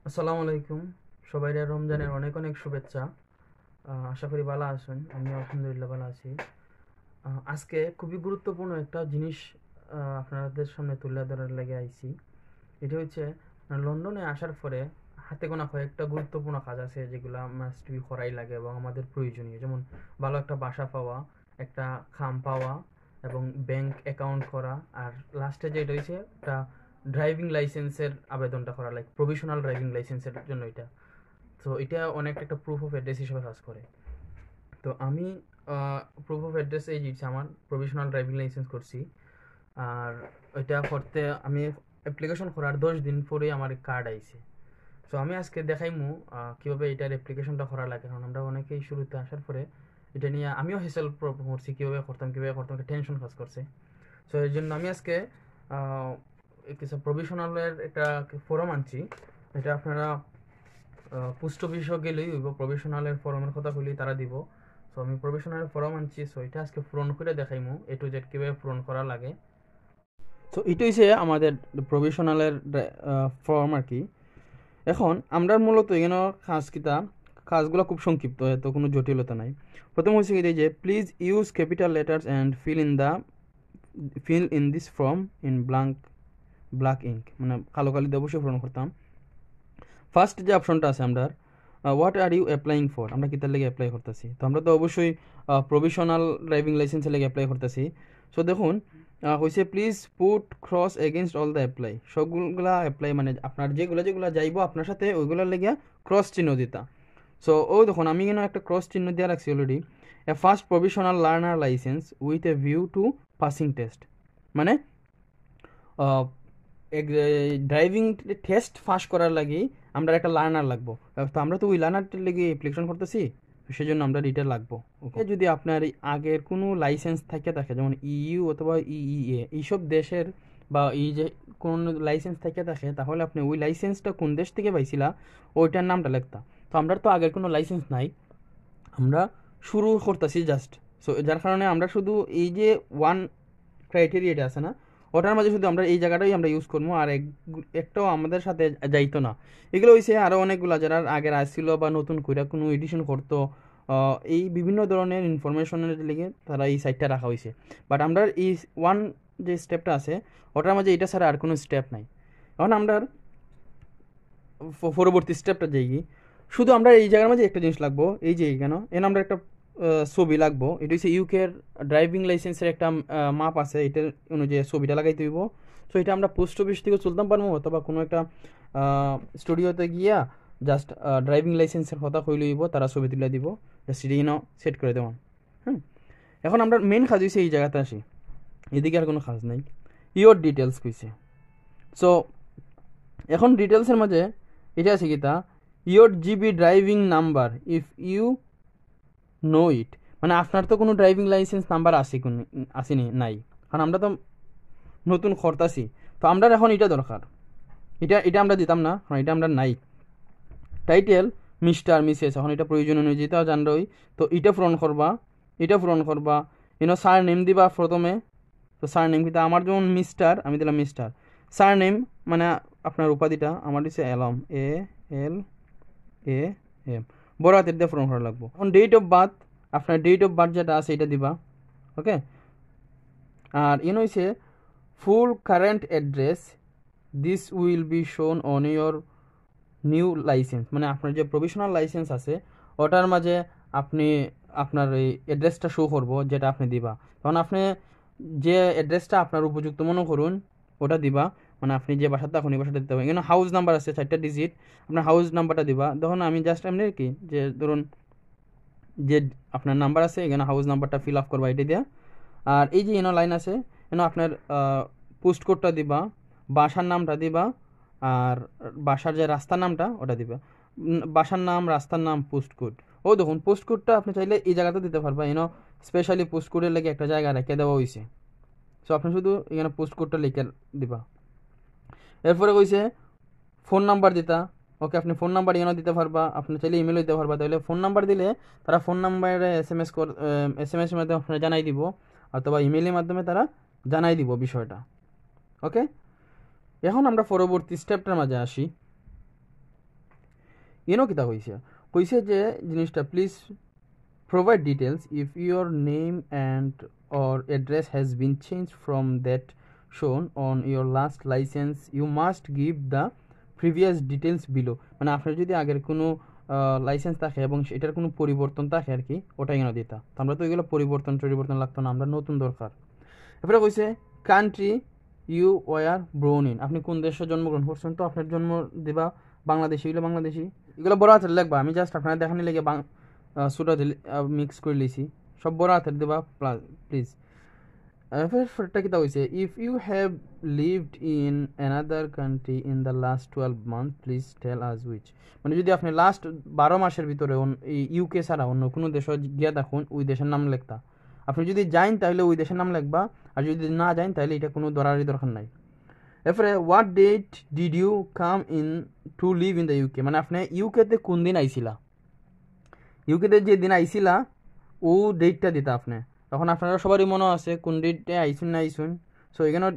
আসসালামু আলাইকুম। সবাইরে রমজানের অনেক অনেক শুভেচ্ছা। আশা করি ভালো আছেন। আমি আলহামদুলিল্লাহ ভালো আছি। আজকে খুবই গুরুত্বপূর্ণ একটা জিনিস আপনাদের সামনে তুলে ধরার লেগে আইছি। এটা হচ্ছে লন্ডনে আসার পরে হাতে গোনা কয়েকটা গুরুত্বপূর্ণ কাজ আছে যেগুলো মাস্ট বি করাই লাগে এবং আমাদের প্রয়োজনীয়, যেমন ভালো একটা বাসা পাওয়া, একটা খাম পাওয়া এবং ব্যাংক অ্যাকাউন্ট করা। আর লাস্টে যেটা হয়েছে একটা ড্রাইভিং লাইসেন্সের আবেদনটা করা, লাইক প্রভিশনাল ড্রাইভিং লাইসেন্সের জন্য এটা। তো এটা অনেক একটা প্রুফ অফ অ্যাড্রেস হিসেবে কাজ করে। তো আমি প্রুফ অফ অ্যাড্রেস এই দিচ্ছি, আমার প্রভিশনাল ড্রাইভিং লাইসেন্স করছি। আর এটা করতে আমি অ্যাপ্লিকেশন করার 10 দিন পরেই আমার কার্ড আইছে। সো আমি আজকে দেখাইমু কীভাবে এটার অ্যাপ্লিকেশনটা করা লাগে, কারণ আমরা অনেকেই শুরুতে আসার পরে এটা নিয়ে আমিও হেসেল করছি, কীভাবে করতাম একটা টেনশন কাজ করছে। সো এর জন্য আমি আজকে কিছু প্রভিশনালের একটা ফর্ম আনছি। এটা আপনারা পোস্ট অফিসও গেলেই হইব, প্রভিশনালের ফর্মের কথা বললেই তারা দিব। সো আমি প্রভিশনালের ফর্ম আনছি, সো এটা আজকে পূরণ করে দেখাইমু এ টু জেড কীভাবে পূরণ করা লাগে। সো এটা হচ্ছে আমাদের প্রভিশনালের ফর্ম আর কি। এখন আমরা মূলত এখানে কাজগুলো খুব সংক্ষিপ্ত, এত কোনো জটিলতা নাই। প্রথম হচ্ছে কি যে please use capital letters and fill in this form in black ink, মানে কালো কালি দিয়ে অবশ্যই পূরণ করতাম। ফার্স্ট যে অপশনটা আছে আমরা what are you applying for, আমরা কিতার লেগে অ্যাপ্লাই করতেছি, তো আমরা তো অবশ্যই প্রভিশনাল ড্রাইভিং লাইসেন্সের লেগে অ্যাপ্লাই করতেছি। সো দেখুন হয়েছে please put cross against all the apply, সবগুলা অ্যাপ্লাই মানে আপনার যেগুলো যেগুলো যাইবো আপনার সাথে ওইগুলোর লেগে ক্রস চিহ্ন দিতা। সো ও দেখুন আমি কেন একটা ক্রস চিহ্ন দিয়ে রাখছি already. A first provisional learner licence with a view to passing test, মানে ড্রাইভিং টেস্ট পাস করার লাগি আমরা একটা লার্নার লাগবো। তো আমরা তো ওই লার্নারটার লেগে অ্যাপ্লিকেশন করতেছি, তো সেই জন্য আমরা এটা লাগবো। ওকে, যদি আপনার আগের কোনো লাইসেন্স থাকে যেমন ইইউ অথবা ইইএ এইসব দেশের, বা এই যে কোন লাইসেন্স থাকে, তাহলে আপনি ওই লাইসেন্সটা কোন দেশ থেকে পাইছিলা ওইটার নামটা লিখতা। তো আমরা তো আগের কোনো লাইসেন্স নাই, আমরা শুরু করতেছি জাস্ট। সো যার কারণে আমরা শুধু এই যে ওয়ান ক্রাইটেরিয়াটা আছে না, ওটার মাঝে শুধু আমরা এই জায়গাটাই আমরা ইউজ করবো, আর একটাও আমাদের সাথে যাইতো না। এগুলো হয়েছে আরও অনেকগুলো যারা আগের আসছিল বা নতুন করে কোনো এডিশন করতো, এই বিভিন্ন ধরনের ইনফরমেশনের লেগে তারা এই সাইটটা রাখা হয়েছে। বাট আমরা এই ওয়ান যে স্টেপটা আছে ওটার মাঝে এটা ছাড়া আর কোনো স্টেপ নাই। এখন আমরা পরবর্তী স্টেপটা যাই, শুধু আমরা এই জায়গার মাঝে একটা জিনিস লাগবো, এই যে এখানে আমরা একটা ছবি লাগবো। এটা হচ্ছে ইউকের ড্রাইভিং লাইসেন্সের একটা মাপ আছে, এটার অনুযায়ী ছবিটা লাগাইতে হইব। সো এটা আমরা পোস্ট অফিস থেকে চলতাম পারবো অথবা কোনো একটা স্টুডিওতে গিয়া জাস্ট ড্রাইভিং লাইসেন্সের কথা কইলে হইব, তারা ছবি তুলে দিব, জাস্ট এটা সেট করে দেওয়া। হুম, এখন আমরা মেন কাজ হয়েছে এই জায়গাতে আসি, এদিকে আর কোনো কাজ নাই। ইওর ডিটেলস কইছে। সো এখন ডিটেলসের মাঝে এটা আছে কি তা your GB driving number if you know it, মানে আপনার তো কোনো ড্রাইভিং লাইসেন্স নাম্বার আসেনি নাই, কারণ আমরা তো নতুন করতাছি। তো আমরা এখন এটা দরকার, এটা এটা আমরা দিতাম না, কারণ এটা আমরা নাই। টাইটেল মিস্টার মিসেস, এখন এটা প্রয়োজন অনুযায়ী তাও জানরই। তো এটা পূরণ করবা সার নেম দিবা প্রথমে। তো সার নেম কিন্তু আমার যেমন মিস্টার, আমি দিলাম মিস্টার। সার নেম মানে আপনার উপাধিটা, আমার দিচ্ছে এলম, ALAM, বড় হাতের দিয়ে পূরণ করা লাগবো। এখন ডেট অফ বার্থ, আপনার ডেট অফ বার্থ যেটা আছে এটা দিবা। ওকে, আর হচ্ছে full current address, this will be shown on your new licence, মানে আপনার যে প্রভিশনাল লাইসেন্স আছে ওটার মাঝে আপনি আপনার এই অ্যাড্রেসটা শো করবো যেটা আপনি দিবা। তখন আপনি যে অ্যাড্রেসটা আপনার উপযুক্ত মনে করুন ওটা দিবা, মানে আপনি যে বাসাতে থাকুন এই বাসাটা দিতে হবে। এখানে হাউস নাম্বার আছে 4টা ডিজিট, আপনার হাউস নাম্বারটা দিবা। তখন আমি জাস্ট এমনি কি যে ধরুন যে আপনার নাম্বার আছে এখানে হাউস নাম্বারটা ফিল আপ করবা এটা দিয়া। আর এই যে লাইন আছে আপনার পোস্ট কোডটা দিবা, বাসার নামটা দিবা, আর বাসার যে রাস্তার নামটা ওটা দিবা। বাসার নাম, রাস্তার নাম, পোস্ট কোড। ও দেখুন পোস্ট কোডটা আপনি চাইলে এই জায়গাতে দিতে পারবা, স্পেশালি পোস্ট কোডের লেগে একটা জায়গা রেখে দেওয়া হয়েছে। সো আপনি শুধু এখানে পোস্ট কোডটা লিখে দিবা। এরপরে কইছে ফোন নাম্বার দিতা। ওকে, আপনি ফোন নাম্বার এখানে দিতে পারবা, আপনি চাইলে ইমেলও দিতে পারবা। তাহলে ফোন নাম্বার দিলে তারা ফোন নাম্বারে এস এম এর মাধ্যমে আপনারা জানাই দিব, অথবা ইমেলের মাধ্যমে তারা জানাই দিব বিষয়টা। ওকে, এখন আমরা পরবর্তী স্টেপটার মাঝে আসি। কিতা কইছে কইছে যে জিনিসটা please provide details if your name and or address has been changed from that shown on your last license you must give the previous details below মানে আপনার যদি আগের কোনো লাইসেন্স থাকে এবং এটার কোনো পরিবর্তন থাকে আর কি ওটা এখানে দিতা তো আমরা তো এগুলো পরিবর্তন লাগতো না আমরা নতুন দরকার এরপরে কইছে কান্ট্রি ইউ ওয়ার ব্রোন ইন আপনি কোন দেশে জন্মগ্রহণ করছেন তো আপনার জন্ম দিবা বাংলাদেশি এগুলো বাংলাদেশি এগুলো বড় হাতের লিখবা আমি জাস্ট আপনার দেখানি লেগে সুরা মিক্স করে লিছি সব বড় হাতের দেবা প্লিজ এরপরটা কিতা হইছে if you have lived in another country in the last 12 month please tell us which মানে যদি আপনি লাস্ট 12 মাসের ভিতরে ইউকে ছাড়া অন্য কোনো দেশে গিয়া দেখুন ওই দেশের নাম লিখতা আপনি যদি যাইন তাহলে ওই দেশের নাম লিখবা আর যদি না যাইন তাহলে এটা কোনো দরারই দরকার নাই এরপরে what date did you come in to live in the UK মানে আপনি ইউকেতে কোন দিন আইছিলা ইউকেতে যে দিন আইছিলা ও ডেটটা দিতা আপনি তখন আপনারা সবারই মনে আছে কোন ডেটে আইসুন না আইসুন সো এখানে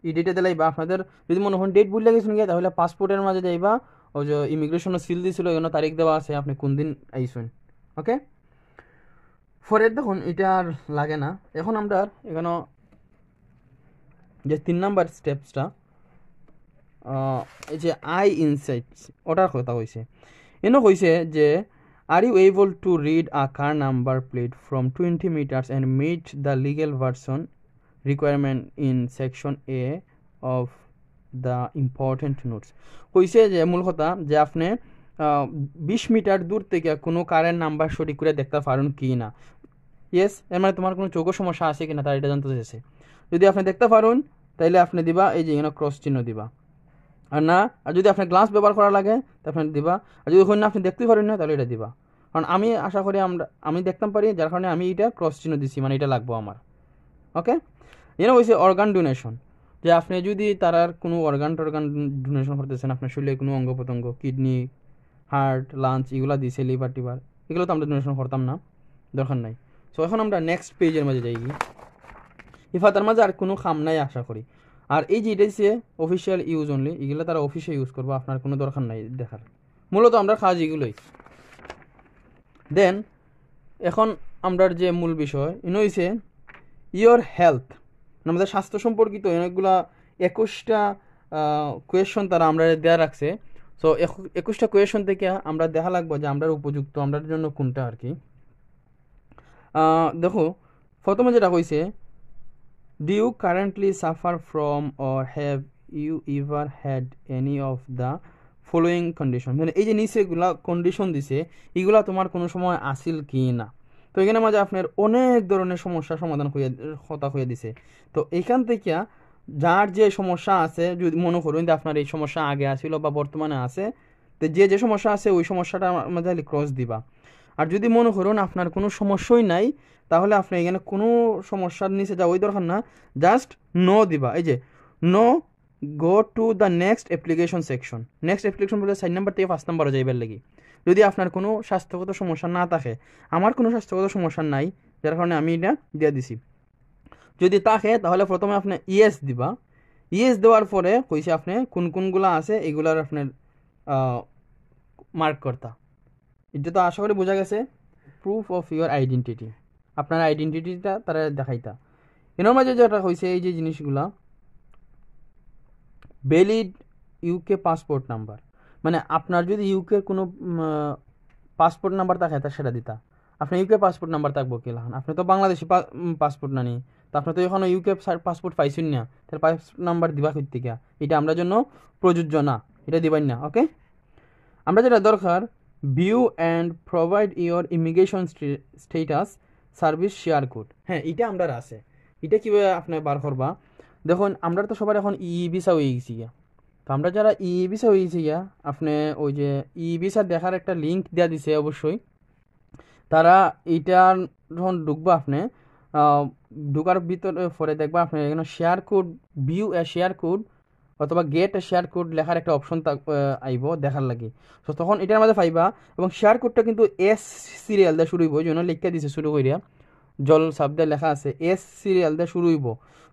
এই ডেটে দিলাইবা আপনাদের যদি মনে হন ডেট ভুলে গেছেন গিয়ে তাহলে পাসপোর্টের মাঝে যাইবা ওই যে ইমিগ্রেশনের সিল দিয়েছিল এখানে তারিখ দেওয়া আছে আপনি কোন দিন আইসুন ওকে পরে দেখুন এটা আর লাগে না এখন আমরা এখানে যে 3 নাম্বার স্টেপসটা এই যে আই ইনসাইটস ওটার কথা হয়েছে এনে হয়েছে যে are you able to read a car number plate from 20 meters and meet the legal version requirement in section A of the important notes কইছে যে মূল কথা যে আপনি 20 মিটার দূর থেকে কোনো কারের নাম্বার সঠিক করে দেখতে পারেন কি না ইয়েস এর মানে তোমার কোনো চোখের সমস্যা আছে কিনা তার এটা জানতে চাইছে যদি আপনি দেখতে পারেন তাহলে আপনি দিবা এই যে এখানে ক্রস চিহ্ন দিবা আর না আর যদি আপনি গ্লাস ব্যবহার করা লাগে তাহলে আপনি দিবা আর যদি ওখানে আপনি দেখতে পারেন না তাহলে এটা দিবা কারণ আমি আশা করি আমি দেখতাম পারি যার কারণে আমি এটা ক্রস চিহ্ন দিছি মানে এটা লাগবো আমার ওকে এরা হয়েছে অর্গান ডোনেশন যে আপনি যদি তারার কোনো অর্গান ডোনেশন করতেছেন আপনার শরীরে কোনো অঙ্গ প্রত্যঙ্গ কিডনি হার্ট লাঞ্চ এগুলো দিছে লিভার টিভার এগুলো তো আমরা ডোনেশন করতাম না দরকার নাই সো এখন আমরা নেক্সট পেজের মাঝে যাই ইফাতার মাঝে আর কোনো খাম নাই আশা করি আর এই যে এটা হচ্ছে অফিসিয়াল ইউজ অনলি এগুলো তারা অফিসে ইউজ করবো আপনার কোনো দরকার নাই দেখার মূলত আমরা কাজ এগুলোই দেন এখন আমরার যে মূল বিষয় ইন হইছে ইয়োর হেলথ আমাদের স্বাস্থ্য সম্পর্কিত অনেকগুলা 21টা কোয়েশন তারা আমরা দেওয়া রাখছে সো 21টা কোয়েশন থেকে আমরা দেখা লাগবো যে আমরা উপযুক্ত আমরার জন্য কোনটা আর কি দেখো প্রথমে যেটা কইছে do you currently suffer from or have you ever had any of the following condition মানে এই যে নিচেগুলা কন্ডিশন দিছে এগুলা তোমার কোনো সময় আসিল কি না তো এখানে মাঝে আপনার অনেক ধরনের সমস্যা সমাধান কথা হয়ে দিছে তো এখান থেকে যার যে সমস্যা আছে যদি মনে করুন যে আপনার এই সমস্যা আগে আসিল বা বর্তমানে আছে তো যে সমস্যা আছে ওই সমস্যাটা মাঝে ক্রস দিবা আর যদি মনে করুন আপনার কোনো সমস্যাই নাই তাহলে আপনি এখানে কোনো সমস্যার নিচে যাওয়াই দরকার না জাস্ট নো দিবা এই যে no go to the next application section next application বলে 4 নাম্বার থেকে 5 নাম্বারও যাইবার লাগি যদি আপনার কোনো স্বাস্থ্যগত সমস্যা না থাকে আমার কোনো স্বাস্থ্যগত সমস্যা নাই যার কারণে আমি এটা দিয়ে দিছি যদি থাকে তাহলে প্রথমে আপনি ইয়েস দিবা ইয়েস দেওয়ার পরে কইছে আপনি কোনগুলো আছে এগুলার আপনার মার্ক করতা এটা তো আশা করি বোঝা গেছে প্রুফ অফ ইউর আইডেন্টিটি আপনার আইডেন্টিটিটা তারা দেখাইতা এর মাঝে যেটা হয়েছে এই যে জিনিসগুলা ভ্যালিড ইউকে পাসপোর্ট নাম্বার মানে আপনার যদি ইউকের কোনো পাসপোর্ট নাম্বার থাকে তা সেটা দিতা আপনার ইউকে পাসপোর্ট নাম্বার থাকবো কি লাগান আপনি তো বাংলাদেশি পাসপোর্ট না নি তো আপনি তো এখনও ইউকে পাসপোর্ট পাইছেন না তাহলে পাসপোর্ট নাম্বার দিবা করতে গিয়া এটা আমরা জন্য প্রযোজ্য না এটা দিবেন না ওকে আমরা যেটা দরকার view and provide your immigration status service share code হ্যাঁ এটা আমরা আছে এটা কীভাবে আপনি বার করবা দেখুন আমরা তো সবার এখন ভিসা হয়ে গেছি গিয়া তো আমরা যারা ভিসা হয়ে গেছি গিয়া আপনি ওই যে ভিসা দেখার একটা লিঙ্ক দেওয়া দিছে অবশ্যই তারা এইটা যখন ঢুকবো আপনি ঢুকার ভিতরে পরে দেখবা আপনি এখানে শেয়ার কোড ভিউ এ শেয়ার কোড অথবা গেট এ শেয়ার কোড লেখার একটা অপশন আইব দেখার লাগে তো তখন এটার মধ্যে পাইবা এবং শেয়ার কোডটা কিন্তু এস সিরিয়াল দিয়ে শুরু হইব ওই জন্য লিখতে দিছে শুরু করিয়া জল শব্দে লেখা আছে এস সিরিয়াল দিয়ে শুরু হইব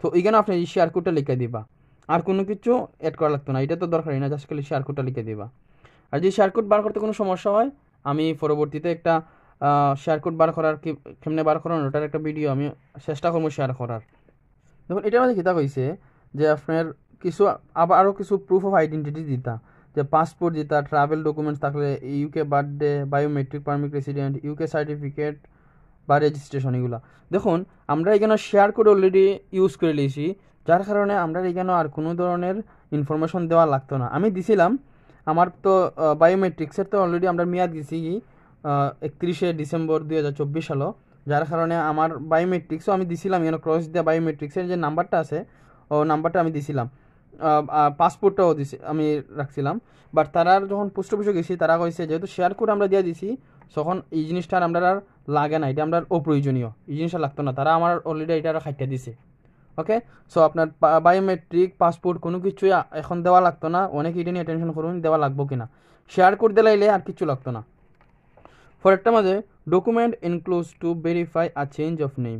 তো এইখানে আপনি এই শেয়ার কোডটা লিখে দিবা আর কোনো কিছু অ্যাড করা লাগতো না এটা তো দরকারই না জাস্ট খালি শেয়ার কোডটা লিখে দিবা আর যদি শেয়ার কোড বার করতে কোনো সমস্যা হয়, আমি পরবর্তীতে একটা শেয়ার কোড বার করার কেমনে বার করার ওটার একটা ভিডিও আমি চেষ্টা করবো শেয়ার করার। দেখুন এটার মধ্যে কিতা কইছে যে আপনার কিছু আবার আরও কিছু প্রুফ অফ আইডেন্টিটি দিতা, যে পাসপোর্ট দিতা, ট্রাভেল ডকুমেন্টস থাকলে, UK birthday, biometric permit resident, UK certificate বা রেজিস্ট্রেশন, এগুলা। দেখুন আমরা এখানে শেয়ার কোড অলরেডি ইউজ করে নিয়েছি, যার কারণে আমরা এখানে আর কোনো ধরনের ইনফরমেশন দেওয়া লাগতো না। আমি দিছিলাম আমার তো বায়োমেট্রিক্সের তো অলরেডি আমরা মেয়াদ গেছি 31শে ডিসেম্বর 2024 সালে, যার কারণে আমার বায়োমেট্রিক্সও আমি দিছিলাম এখানে ক্রস দেওয়া বায়োমেট্রিক্সের যে নাম্বারটা আছে ও নাম্বারটা আমি দিছিলাম, পাসপোর্টটাও দিছি আমি রাখছিলাম। বাট তারা যখন পোস্ট অফিসে গেছি তারা কইছে যেহেতু শেয়ার কোড আমরা দিয়ে দিছি তখন এই জিনিসটা আর আমরা আর লাগে না, এটা আমরা অপ্রয়োজনীয়, এই জিনিসটা লাগতো না, তারা আমার অলরেডি এটা আর খাইতে দিছে। ওকে, সো আপনার বায়োমেট্রিক পাসপোর্ট কোনো কিছুই এখন দেওয়া লাগতো না। অনেকে এটা নিয়ে টেনশন করুন দেওয়া লাগবো কিনা, শেয়ার কোড দিলাইলে আর কিছু লাগতো না। ফরেরটার মাঝে document include to verify a change of name,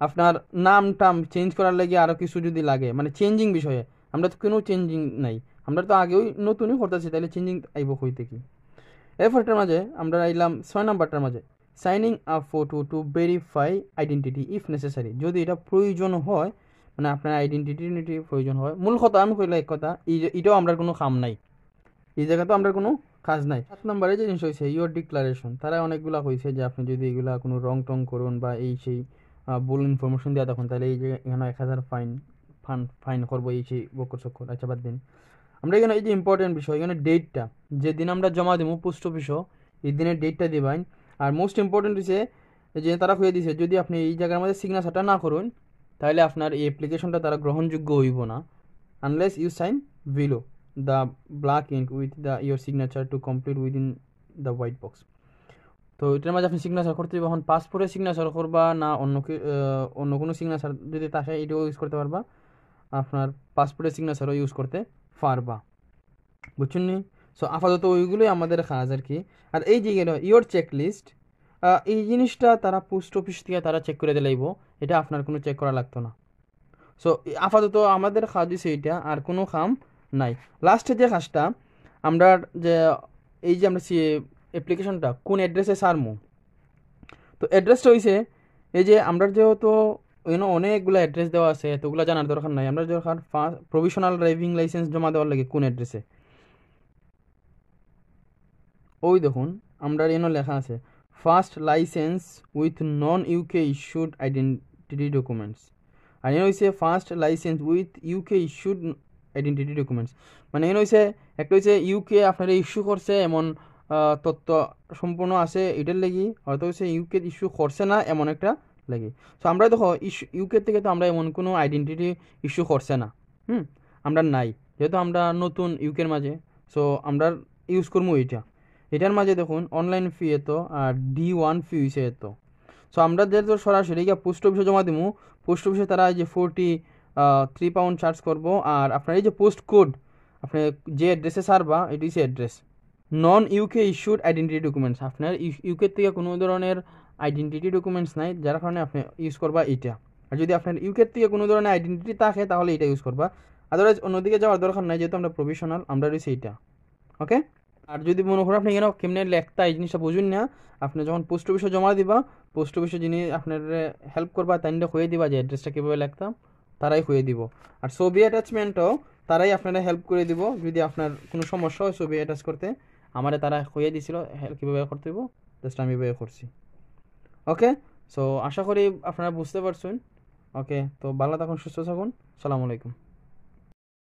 আপনার নাম টাম চেঞ্জ করার লাগে আরও কিছু যদি লাগে, মানে চেঞ্জিং বিষয়ে আমরা তো কোনো চেঞ্জিং নাই, আমরা তো আগেও নতুনই করতেছি, তাহলে চেঞ্জিং আইব হইতে কি। এরপরটার মাঝে আমরা আইলাম 6 নাম্বারটার মাঝে signing a photo to verify identity if necessary, যদি এটা প্রয়োজন হয়, মানে আপনার আইডেন্টিটি প্রয়োজন হয়। মূল কথা আমি কইলাম এক কথা, এটাও আমরা কোনো কাম নাই, এই জায়গা তো আমরা কোনো কাজ নাই। 7 নম্বরে যে জিনিস হয়েছে ইয়োর ডিক্লারেশন, তারা অনেকগুলা কইছে যে আপনি যদি এগুলা কোনো রং টং করুন বা এই সেই ভুল ইনফরমেশন দেওয়া তখন তাহলে এই যে এখানে 1000 ফাইন করবো এই সেই বকর চক্কর। আচ্ছা বাদ দিন, আমরা এখানে এই যে ইম্পর্টেন্ট বিষয় এখানে ডেটটা, যেদিন আমরা জমা দেবো পোস্ট অফিসও এই দিনের ডেটটা দিবেন। আর মোস্ট ইম্পর্টেন্ট হচ্ছে যে তারা হয়ে দিছে যদি আপনি এই জায়গার মধ্যে সিগনেচারটা না করুন তাহলে আপনার এই অ্যাপ্লিকেশনটা তারা গ্রহণযোগ্য হইব না, unless you sign below the black ink with your signature to complete within the white box। তো এটার মাঝে আপনি সিগনেচার করতে হবে, এখন পাসপোর্টে সিগনেচার করবা না অন্য কোনো সিগনেচার যদি থাকে এটাও ইউজ করতে পারবা, আপনার পাসপোর্টের সিগনেচারও ইউজ করতে পারবা, বুঝছেন নি? সো আপাতত ওইগুলোই আমাদের কাজ আর কি। আর এই যে ইয়োর চেক লিস্ট, এই জিনিসটা তারা পোস্ট অফিস থেকে তারা চেক করে দিলাইব, এটা আপনার কোনো চেক করা লাগতো না। সো আপাতত আমাদের কাজ হচ্ছে এইটা, আর কোনো কাম নাই। লাস্টে যে কাজটা আমরা যে এই যে আমরা অ্যাপ্লিকেশনটা কোন অ্যাড্রেসে সারমু, তো অ্যাড্রেসটা হয়েছে এই যে আমরা যেহেতু অনেকগুলো অ্যাড্রেস দেওয়া আছে এতগুলো জানার দরকার নাই, আমরা যখন প্রভিশনাল ড্রাইভিং লাইসেন্স জমা দেওয়ার লাগে কোন অ্যাড্রেসে, ওই দেখুন আমরা লেখা আছে first licence with non UK issued identity documents, আর হয়েছে first licence with UK issued identity documents, মানে হয়েছে একটা হচ্ছে ইউকে আপনারা ইস্যু করছে এমন তথ্য সম্পূর্ণ আছে এটার লাগি, হয়তো হচ্ছে ইউকে ইস্যু করছে না এমন একটা লাগে। সো আমরা দেখো ইউকে থেকে তো আমরা এমন কোনো আইডেন্টিটি ইস্যু করছে না, আমরা নাই, যেহেতু আমরা নতুন ইউকের মাঝে, সো আমরা ইউজ করবো এটার মাঝে দেখুন অনলাইন ফি এত আর D1 ফি হয়েছে এত। সো আমরা যেহেতু সরাসরি গিয়ে পোস্ট অফিসে জমা দিব, পোস্ট অফিসে তারা এই যে 43 পাউন্ড চার্জ করবো, আর আপনার এই যে পোস্ট কোড আপনি যে অ্যাড্রেসে সারবা এটি হচ্ছে অ্যাড্রেস। নন ইউকে ইস্যুড আইডেন্টিটি ডকুমেন্টস, আপনার ইউকে থেকে কোনো ধরনের আইডেন্টিটি ডকুমেন্টস নাই, যার কারণে আপনি ইউজ করবা এইটা। আর যদি আপনার ইউকে থেকে কোনো ধরনের আইডেন্টিটি থাকে তাহলে এটা ইউজ করবা, আদারওয়াইজ অন্যদিকে যাওয়ার দরকার নাই, যেহেতু আমরা প্রফেশনাল আমরা রয়েছে এইটা। ওকে, আর যদি মনে করেন আপনি এখানে কেমনে লেখতা এই জিনিসটা বুঝুন না, আপনি যখন পোস্ট অফিসে জমা দিবা পোস্ট অফিসে যিনি আপনার হেল্প করবা তাই হয়ে দিবা যে অ্যাড্রেসটা কীভাবে লিখতাম তারাই হয়ে দিব। আর ছবি অ্যাটাচমেন্টও তারাই আপনারা হেল্প করে দিব, যদি আপনার কোনো সমস্যা হয় ছবি অ্যাটাচ করতে আমারে তারা হয়ে দিছিল কীভাবে করতে দিব, জাস্ট আমি এভাবে করছি। ওকে, সো আশা করি আপনারা বুঝতে পারছেন। ওকে, তো ভালো থাকুন, সুস্থ থাকুন, সালামু আলাইকুম।